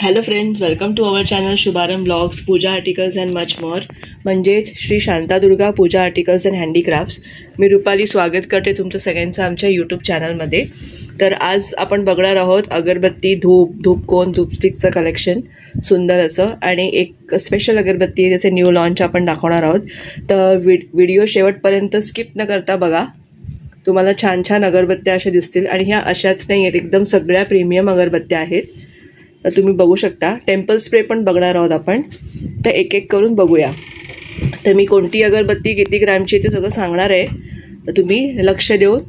Hello friends, welcome to our channel Shubharambh blogs, Puja articles and much more, म्हणजेच Shri Shantadurga Puja articles and handicrafts. मी रुपाली स्वागत करते तुमचं सगळ्यांचं आमच्या यूट्यूब चॅनलमध्ये. तर आज आपण बघणार आहोत अगरबत्ती, धूपकोन, धूपस्टिकचं कलेक्शन सुंदर असं, आणि एक स्पेशल अगरबत्ती आहे त्याचे न्यू लॉन्च आपण दाखवणार आहोत. तर व्हिडिओ शेवटपर्यंत स्किप न करता बघा. तुम्हाला छान छान अगरबत्त्या अशा दिसतील, आणि ह्या अशाच नाही आहेत, एकदम सगळ्या प्रीमियम अगरबत्त्या आहेत. तर तुम्ही बघू शकता. टेम्पल स्प्रे पण बघणार आहोत आपण, तर एक एक करून बघूया. तर मी कोणती अगरबत्ती किती ग्रॅमची ते सगळं सांगणार आहे, तर तुम्ही लक्ष देऊन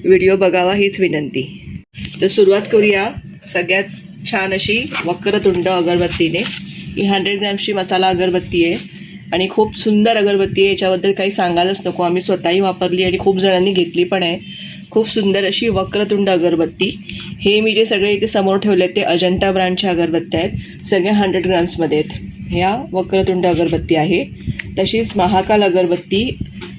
व्हिडिओ बघावा हीच विनंती. तर सुरुवात करूया सगळ्यात छान अशी वक्रतुंड अगरबत्तीने. ही 100 ग्रॅम्सची मसाला अगरबत्ती आहे आणि खूप सुंदर अगरबत्ती आहे. याच्याबद्दल काही सांगायलाच नको, आम्ही स्वतःही वापरली आणि खूप जणांनी घेतली पण आहे. खूप सुंदर अशी वक्रतुंड अगरबत्ती. हे मी जे सगळे इथे समोर ठेवले आहेत ते अजंटा ब्रँडच्या अगरबत्त्या आहेत, सगळ्या 100 ग्रॅम्समध्ये आहेत. ह्या वक्रतुंड अगरबत्ती आहे. तशीच महाकाल अगरबत्ती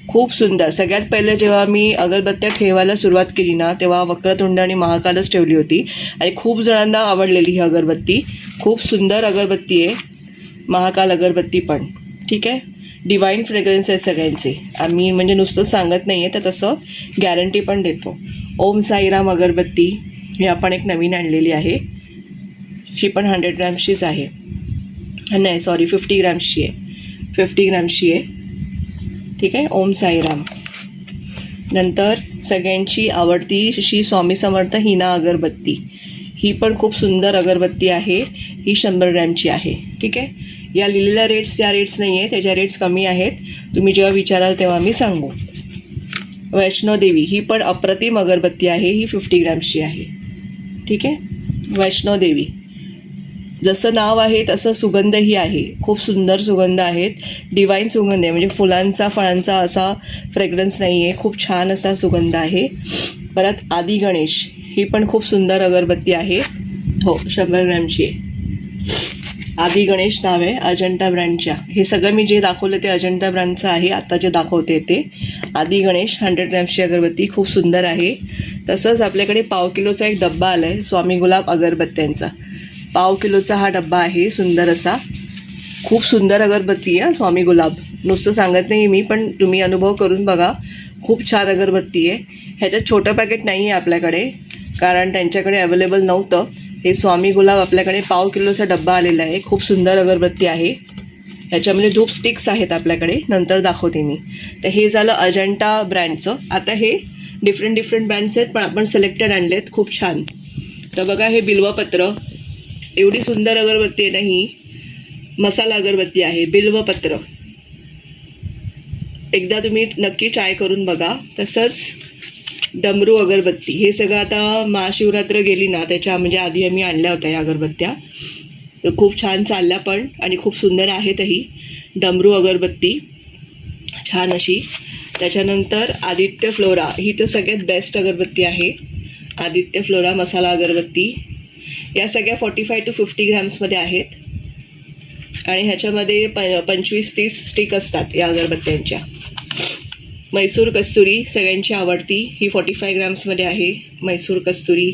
खूप सुंदर. सगळ्यात पहिलं जेव्हा मी अगरबत्त्या ठेवायला सुरुवात केली ना, तेव्हा वक्रतुंड आणि महाकालच ठेवली होती आणि खूप जणांना आवडलेली ही अगरबत्ती. खूप सुंदर अगरबत्ती आहे महाकाल अगरबत्ती पण. ठीक आहे, डिवाईन फ्रेग्रन्स आहे सगळ्यांचे. आम्ही म्हणजे नुसतं सांगत नाही आहे, तर तसं गॅरंटी पण देतो. ओम साईराम अगरबत्ती ही आपण एक नवीन आणलेली आहे. ही पण 100 ग्रॅम्सचीच आहे. नाही सॉरी, 50 ग्रॅम्सची आहे. 50 ग्रॅम्सची आहे. ठीक आहे, ओम साईराम. नंतर सगळ्यांची आवडती अशी स्वामी समर्थ हिना अगरबत्ती. ही पण खूप सुंदर अगरबत्ती आहे. ही 100 ग्रॅमची आहे. ठीक आहे, या लिहिलेल्या रेट्स त्या रेट्स नाही आहे, त्याच्या रेट्स कमी आहेत. तुम्ही जेव्हा विचाराल तेव्हा मी सांगू. वैष्णोदेवी ही पण अप्रतिम अगरबत्ती आहे. ही 50 ग्रॅम्सची आहे. ठीक आहे, वैष्णोदेवी जसं नाव आहे तसं सुगंधही आहे. खूप सुंदर सुगंध आहेत. डिवाईन सुगंध आहे, म्हणजे फुलांचा फळांचा असा फ्रेग्रन्स नाही आहे. खूप छान असा सुगंध आहे. परत आदी गणेश ही पण खूप सुंदर अगरबत्ती आहे. हो, 100 ग्रॅमची आहे. आदी गणेश नाव आहे अजंटा ब्रँडच्या. हे सगळं मी जे दाखवलं ते अजंटा ब्रँडचं आहे. आता जे दाखवते ते आदी गणेश 100 ग्रॅम्सची अगरबत्ती खूप सुंदर आहे. तसंच आपल्याकडे पाव किलोचा एक डब्बा आला आहे स्वामी गुलाब अगरबत्त्यांचा. पाव किलोचा हा डब्बा आहे सुंदर असा. खूप सुंदर अगरबत्ती आहे स्वामी गुलाब. नुसतं सांगत नाही मी, पण तुम्ही अनुभव करून बघा. खूप छान अगरबत्ती आहे. ह्याच्यात छोटं पॅकेट नाही आहे आपल्याकडे, कारण त्यांच्याकडे अवेलेबल नव्हतं. हे स्वामी गुलाब आपल्याकडे पाव किलोचा डब्बा आलेला आहे. खूप सुंदर अगरबत्ती आहे. ह्याच्यामध्ये धूप स्टिक्स आहेत आपल्याकडे, नंतर दाखवते मी. तर हे झालं अजंटा ब्रँडचं. आता हे डिफरंट ब्रँड्स आहेत, पण आपण सिलेक्टेड आणलेत. खूप छान. तर बघा, हे बिल्वपत्र. एवढी सुंदर अगरबत्ती आहे ना ही. मसाला अगरबत्ती आहे, बिल्वपत्र. एकदा तुम्ही नक्की ट्राय करून बघा. तसंच डमरू अगरबत्ती. हे सगळं आता महाशिवरात्र गेली ना, त्याच्या म्हणजे आधी आम्ही आणल्या होत्या या अगरबत्त्या. तर खूप छान चालल्या पण, आणि खूप सुंदर आहेतही. डमरू अगरबत्ती छान अशी. त्याच्यानंतर आदित्य फ्लोरा ही तर सगळ्यात बेस्ट अगरबत्ती आहे. आदित्य फ्लोरा मसाला अगरबत्ती. या सगळ्या 45 to 50 ग्रॅम्समध्ये आहेत, आणि ह्याच्यामध्ये 25-30 स्टिक असतात या अगरबत्त्यांच्या. मैसूर कस्तुरी सगळ्यांची आवडती. ही 45 ग्रॅम्समध्ये आहे. मैसूर कस्तुरी.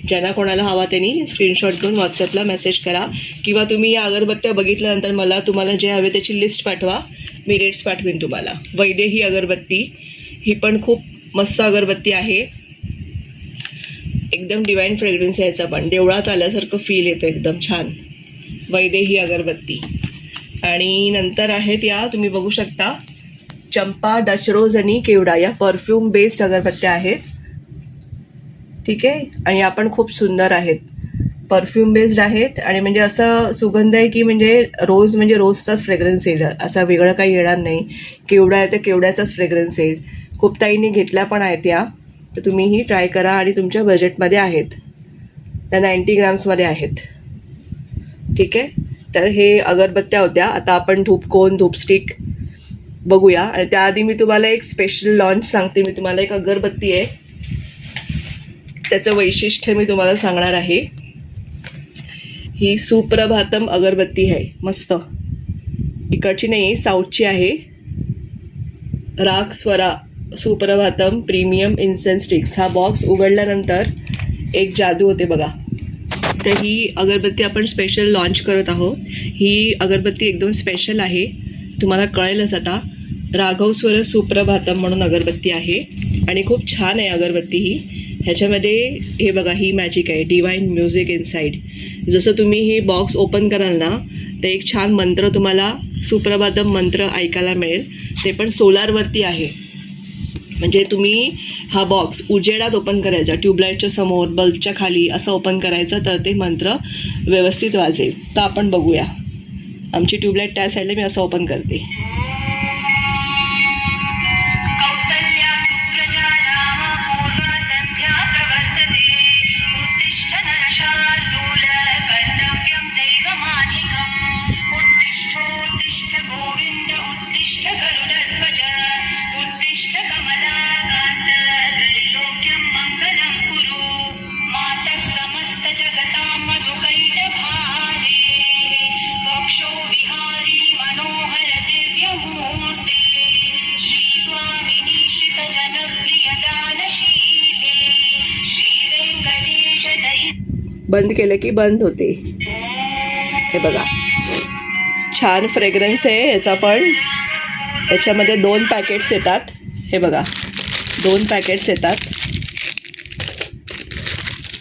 ज्यांना कोणाला हवा त्यांनी स्क्रीनशॉट घेऊन व्हॉट्सअपला मेसेज करा, किंवा तुम्ही या अगरबत्त्या बघितल्यानंतर मला तुम्हाला जे हवे त्याची लिस्ट पाठवा. मी रेट्स पाठवीन तुम्हाला. वैदेही अगरबत्ती ही पण खूप मस्त अगरबत्ती आहे. एकदम डिवाईन फ्रेग्रन्स आहे याचा पण. देवळात आल्यासारखं फील येतं, एकदम छान. वैदेही अगरबत्ती. आणि नंतर आहेत या, तुम्ही बघू शकता, चंपा, डच रोज आणि केवडा. या परफ्यूम बेस्ड अगरबत्त्या आहेत. ठीक आहे, आणि या पण खूप सुंदर आहेत. परफ्यूम बेस्ड आहेत, आणि म्हणजे असं सुगंध आहे की म्हणजे रोजचाच फ्रेग्रन्स येईल, असा वेगळं काही येणार नाही. केवडा आहे तर केवड्याचाच फ्रेग्रन्स येईल. खूप ताईंनी घेतल्या पण आहेत या. तर तुम्हीही ट्राय करा, आणि तुमच्या बजेटमध्ये आहेत. त्या 90 ग्रॅम्समध्ये आहेत. ठीक आहे, तर हे अगरबत्त्या होत्या. आता आपण धूपकोन, धूपस्टिक बघूया. आणि त्याआधी मी तुम्हाला एक स्पेशल लॉन्च सांगते. मी तुम्हाला एक अगरबत्ती आहे, त्याचं वैशिष्ट्य मी तुम्हाला सांगणार आहे. ही सुप्रभातम अगरबत्ती आहे, मस्त. इकडची नाही, साऊथची आहे. राग स्वरा सुप्रभातम प्रीमियम इन्सेन्स स्टिक्स. हा बॉक्स उघडल्यानंतर एक जादू होते बघा. तर ही अगरबत्ती आपण स्पेशल लॉन्च करत आहोत. ही अगरबत्ती एकदम स्पेशल आहे, तुम्हाला कळेलच आता. राघव स्वर सुप्रभातम म्हणून अगरबत्ती आहे आणि खूप छान आहे अगरबत्ती ही. ह्याच्यामध्ये हे बघा, ही मॅजिक आहे, डिवाइन म्युझिक इनसाइड. जसं तुम्ही हे बॉक्स ओपन कराल ना, तर एक छान मंत्र तुम्हाला सुप्रभातम मंत्र ऐकायला मिळेल. ते पण सोलारवरती आहे. म्हणजे तुम्ही हा बॉक्स उजेडात ओपन करायचा, ट्यूबलाईटच्या समोर, बल्बच्या खाली असं ओपन करायचं, तर ते मंत्र व्यवस्थित वाजेल. तर आपण बघूया. आमची ट्यूबलाईट त्या साईडला मी असं ओपन करते. बंद केलं की बंद होते. हे बघा, छान फ्रेग्रन्स आहे याचा पण. याच्यामध्ये 2 पॅकेट्स येतात. हे बघा, 2 पॅकेट्स येतात.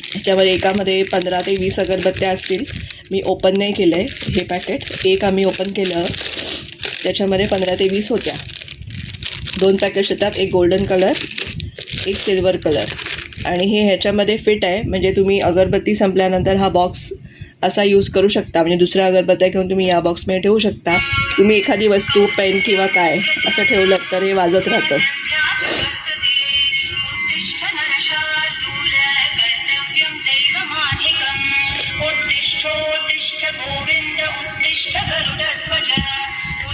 ह्याच्यामध्ये एकामध्ये 15 ते 20 अगरबत्त्या असतील. मी ओपन नाही केलं आहे हे पॅकेट. एक आम्ही ओपन केलं, त्याच्यामध्ये 15 ते 20 होत्या. 2 पॅकेट्स येतात, एक गोल्डन कलर, एक सिल्वर कलर. आणि हे ह्याच्यामध्ये फिट आहे, म्हणजे तुम्ही अगरबत्ती संपल्यानंतर हा बॉक्स असा यूज करू शकता. म्हणजे दुसऱ्या अगरबत्त्या घेऊन तुम्ही या बॉक्समध्ये ठेवू शकता. तुम्ही एखादी वस्तू, पेन किंवा काय असं ठेवलं तर हे वाजत राहतं.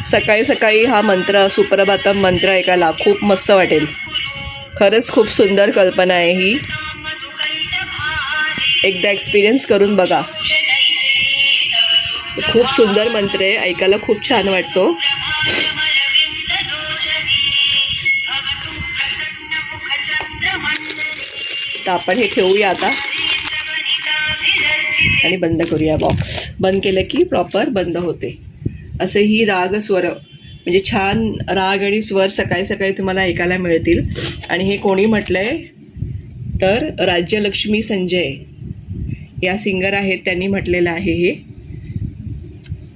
सकाळी सकाळी हा मंत्र, सुप्रभातम मंत्र ऐकायला खूप मस्त वाटेल. खरंच खूप सुंदर कल्पना आहे ही. एकदा एक्सपिरियन्स करून बघा. खूप सुंदर मंत्र आहे, ऐकायला खूप छान वाटतो. तर आपण हे ठेवूया आता आणि बंद करूया बॉक्स. बंद केलं की प्रॉपर बंद होते. असे ही राग स्वर, म्हणजे छान राग आणि स्वर सकाळी सकाळी तुम्हाला ऐकायला मिळतील. आणि हे कोणी म्हटलं आहे तर राज्यलक्ष्मी संजय या सिंगर आहेत, त्यांनी म्हटलेलं आहे. हे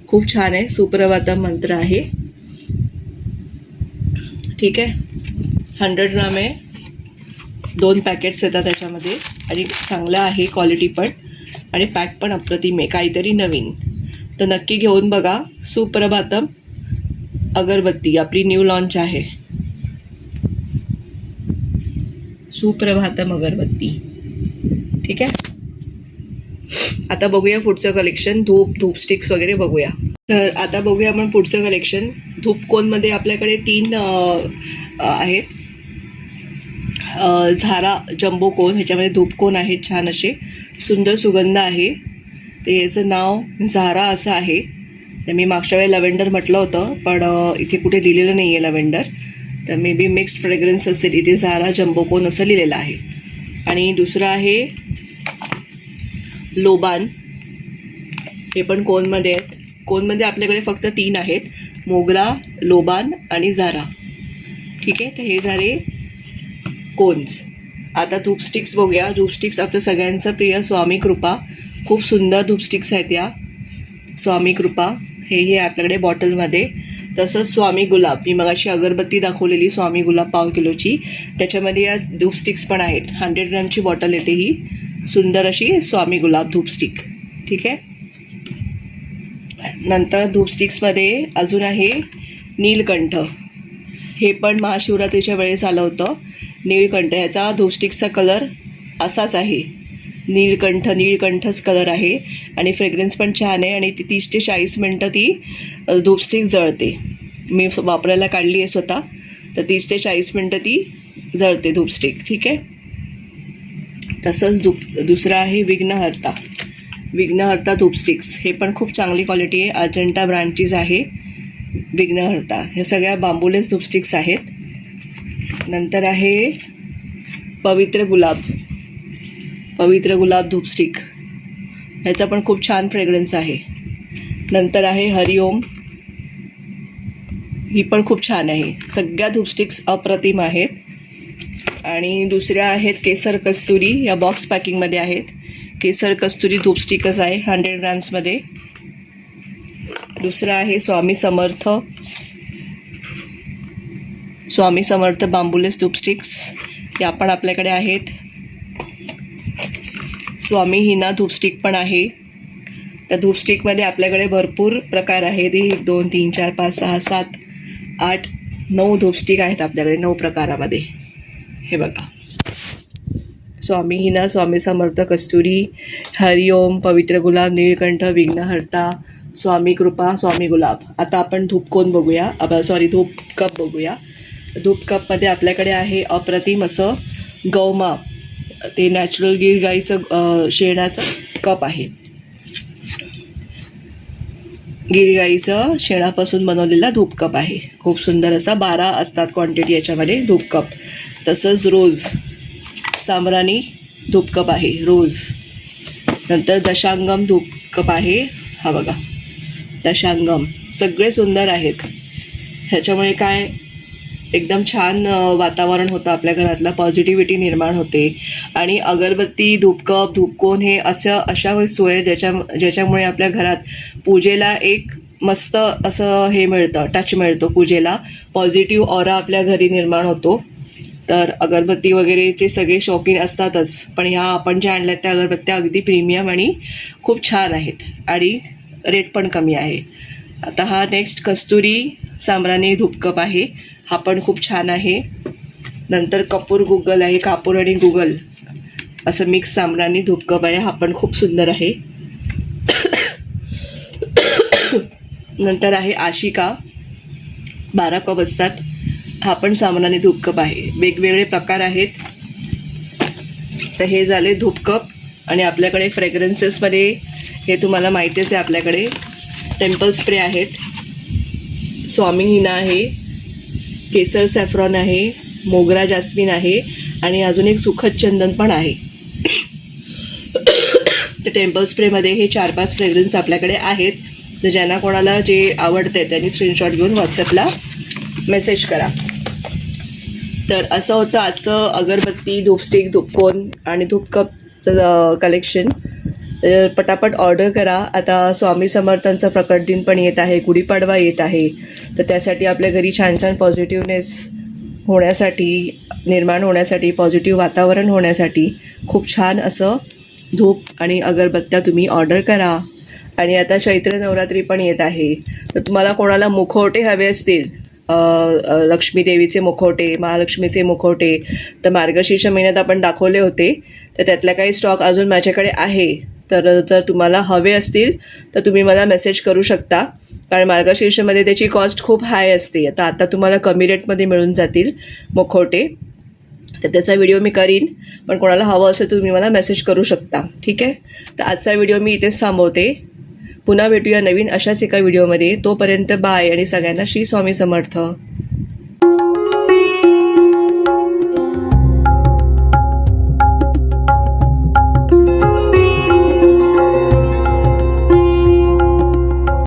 खूप छान आहे, सुप्रभातम मंत्र आहे. ठीक आहे, 100 ग्राम आहे, 2 पॅकेट्स येतात त्याच्यामध्ये. आणि चांगलं आहे क्वालिटी पण, आणि पॅक पण अप्रतिम आहे, काहीतरी नवीन. तर नक्की घेऊन बघा. सुप्रभातम अगरबत्ती आपली न्यू लॉन्च आहे. सुप्रभातम अगरबत्ती. ठीक आहे, आता बघूया पुढचं कलेक्शन. धूप स्टिक्स वगैरे बघूया. तर आता बघूया आपण पुढचं कलेक्शन. धूपकोनमध्ये आपल्याकडे 3 आहेत. झारा जम्बो कोन, ह्याच्यामध्ये धूपकोन आहेत छान असे, सुंदर सुगंध आहे. ते याचं नाव झारा असं आहे. तर मी मागच्या वेळेला लव्हेंडर म्हटलं होतं, पण इथे कुठे लिहिलेलं नाही आहे लव्हेंडर, तर मे बी मिक्स्ड फ्रेग्रन्स असेल. इथे झारा जम्बोकोन असं लिहिलेलं आहे. आणि दुसरं आहे लोबान. हे पण कोनमध्ये आहेत. कोनमध्ये आपल्याकडे फक्त 3 आहेत, मोगरा, लोबान आणि झारा. ठीक आहे, तर हे झाले कोन्स. आता धूपस्टिक्स बघूया. धूपस्टिक्स आपलं सगळ्यांचं प्रिय स्वामी कृपा. खूप सुंदर धूपस्टिक्स आहेत या. स्वामी कृपा हेही आहे आपल्याकडे बॉटलमध्ये. तसंच स्वामी गुलाब, मी मगाशी अगरबत्ती दाखवलेली स्वामी गुलाब 1/2 किलोची, त्याच्यामध्ये या धूपस्टिक्स पण आहेत. 100 ग्रॅमची बॉटल येते ही, सुंदर अशी स्वामी गुलाब धूपस्टिक. ठीक आहे, नंतर धूपस्टिक्समध्ये अजून आहे नीलकंठ. हे पण महाशिवरात्रीच्या वेळेस आलं होतं. नीलकंठ, ह्याचा धूपस्टिक्सचा कलर असाच आहे, नीलकंठच कलर आहे. आणि फ्रेग्रन्स पण छान आहे. आणि ती 30 ते 40 मिनटं ती धूपस्टिक जळते. मी वापरायला काढली आहे स्वतः, तर 30 ते 40 मिनटं ती जळते धूपस्टिक. ठीक आहे, तसंच दुसरं आहे विघ्नहर्ता धूपस्टिक्स. हे पण खूप चांगली क्वालिटी आहे, अजंटा ब्रँडचीच आहे विघ्नहर्ता. ह्या सगळ्या बांबूलेस धूपस्टिक्स आहेत. नंतर आहे पवित्र गुलाब धूपस्टिक. ह्याचा पण खूप छान फ्रेग्रन्स आहे. नंतर आहे हरिओम, ही पण खूप छान आहे. सगळ्या धूपस्टिक्स अप्रतिम आहेत. आणि दुसऱ्या आहेत केसर कस्तुरी, या बॉक्स पॅकिंगमध्ये आहेत. केसर कस्तुरी धूपस्टिकच आहे 100 ग्रॅम्समध्ये. दुसरं आहे स्वामी समर्थ, स्वामी समर्थ बांबूलेस धूपस्टिक्स, या पण आपल्याकडे आहेत. स्वामी हिना धूपस्टिक पण आहे. त्या धूपस्टिकमध्ये आपल्याकडे भरपूर प्रकार आहेत. 1 2 3 4 5 6 7 8 9 धूपस्टिक आहेत आपल्याकडे, 9 प्रकारामध्ये. हे बघा, स्वामी हिना, स्वामी समर्थ, कस्तुरी, हरिओम, पवित्र गुलाब, नीळकंठ, विघ्नहर्ता, स्वामी कृपा, स्वामी गुलाब. आता आपण धूपकोन बघूया, धूप कप बघूया. धूप कपमध्ये आपल्याकडे आहे अप्रतिम असं गौमा, ते नॅचरल गिर गाईचं शेणाचं कप आहे. गिरगाईचं शेणापासून बनवलेला धूप कप आहे. खूप सुंदर असा 12 असतात क्वांटिटी याच्यामध्ये धूप कप. तसंच रोज सामरानी धूप कप आहे, रोज. नंतर दशांगम धूप कप आहे, हा बघा दशांगम. सगळे सुंदर आहेत. ह्याच्यामुळे काय एकदम छान वातावरण होतं आपल्या घरातलं, पॉझिटिव्हिटी निर्माण होते. आणि अगरबत्ती, धूपकप, धूपकोन हे अशा वस्तू आहे ज्याच्यामुळे आपल्या घरात पूजेला एक मस्त असं हे मिळतं, टच मिळतो पूजेला. पॉझिटिव्ह ऑरा आपल्या घरी निर्माण होतो. तर अगरबत्ती वगैरेचे सगळे शौकीन असतातच, पण ह्या आपण ज्या आणल्यात त्या अगरबत्त्या अगदी प्रीमियम आणि खूप छान आहेत आणि रेट पण कमी आहे. आता हा नेक्स्ट कस्तुरी सामरानी धूपकप आहे, हा पण खूप छान आहे. नंतर कपूर गुगल आहे, कापूर आणि गुगल असं मिक्स सामरानी धूपकप आहे, हा पण खूप सुंदर आहे. नंतर आहे आशिका, 12 कप असतात, हा पण सामरानी धूपकप आहे. वेगवेगळे प्रकार आहेत. तर हे झाले धूपकप. आणि आपल्याकडे फ्रेग्रन्सेसमध्ये हे तुम्हाला माहितीच आहे, आपल्याकडे टेम्पल स्प्रे आहेत, स्वामी हिना आहे, केसर सॅफ्रॉन आहे, मोगरा जास्मिन आहे आणि अजून एक सुखद चंदन पण आहे. तर टेम्पल स्प्रेमध्ये हे 4-5 फ्रेग्रन्स आपल्याकडे आहेत. तर ज्यांना कोणाला जे आवडते त्यांनी स्क्रीनशॉट घेऊन व्हॉट्सअपला मेसेज करा. तर असं होतं आजचं अगरबत्ती, धूपस्टिक, धूपकोन आणि धूपकपचं कलेक्शन. तर पटापट ऑर्डर करा. आता स्वामी समर्थांचा प्रकट दिन पण येत आहे, गुढीपाडवा येत आहे. तर त्यासाठी आपल्या घरी छान छान पॉझिटिव्हनेस होण्यासाठी, निर्माण होण्यासाठी, पॉझिटिव्ह वातावरण होण्यासाठी खूप छान असं धूप आणि अगरबत्त्या तुम्ही ऑर्डर करा. आणि आता चैत्र नवरात्री पण येत आहे. तर तुम्हाला कोणाला मुखवटे हवे असतील, लक्ष्मी देवीचे मुखवटे, महालक्ष्मीचे मुखवटे, तर मार्गशीर्ष महिन्यात आपण दाखवले होते. तर त्यातल्या काही स्टॉक अजून माझ्याकडे आहे. तर जर तुम्हाला हवे असतील तर तुम्ही मला मेसेज करू शकता, कारण मार्गशीर्षमध्ये त्याची कॉस्ट खूप हाय असते. आता तुम्हाला कमी रेटमध्ये मिळून जातील मुखवटे. तर त्याचा व्हिडिओ मी करीन, पण कोणाला हवं असेल तर तुम्ही मला मेसेज करू शकता, ठीक आहे. तर आजचा व्हिडिओ मी इथेच थांबवते. पुन्हा भेटूया नवीन अशाच एका व्हिडिओमध्ये. तोपर्यंत बाय आणि सगळ्यांना श्री स्वामी समर्थ.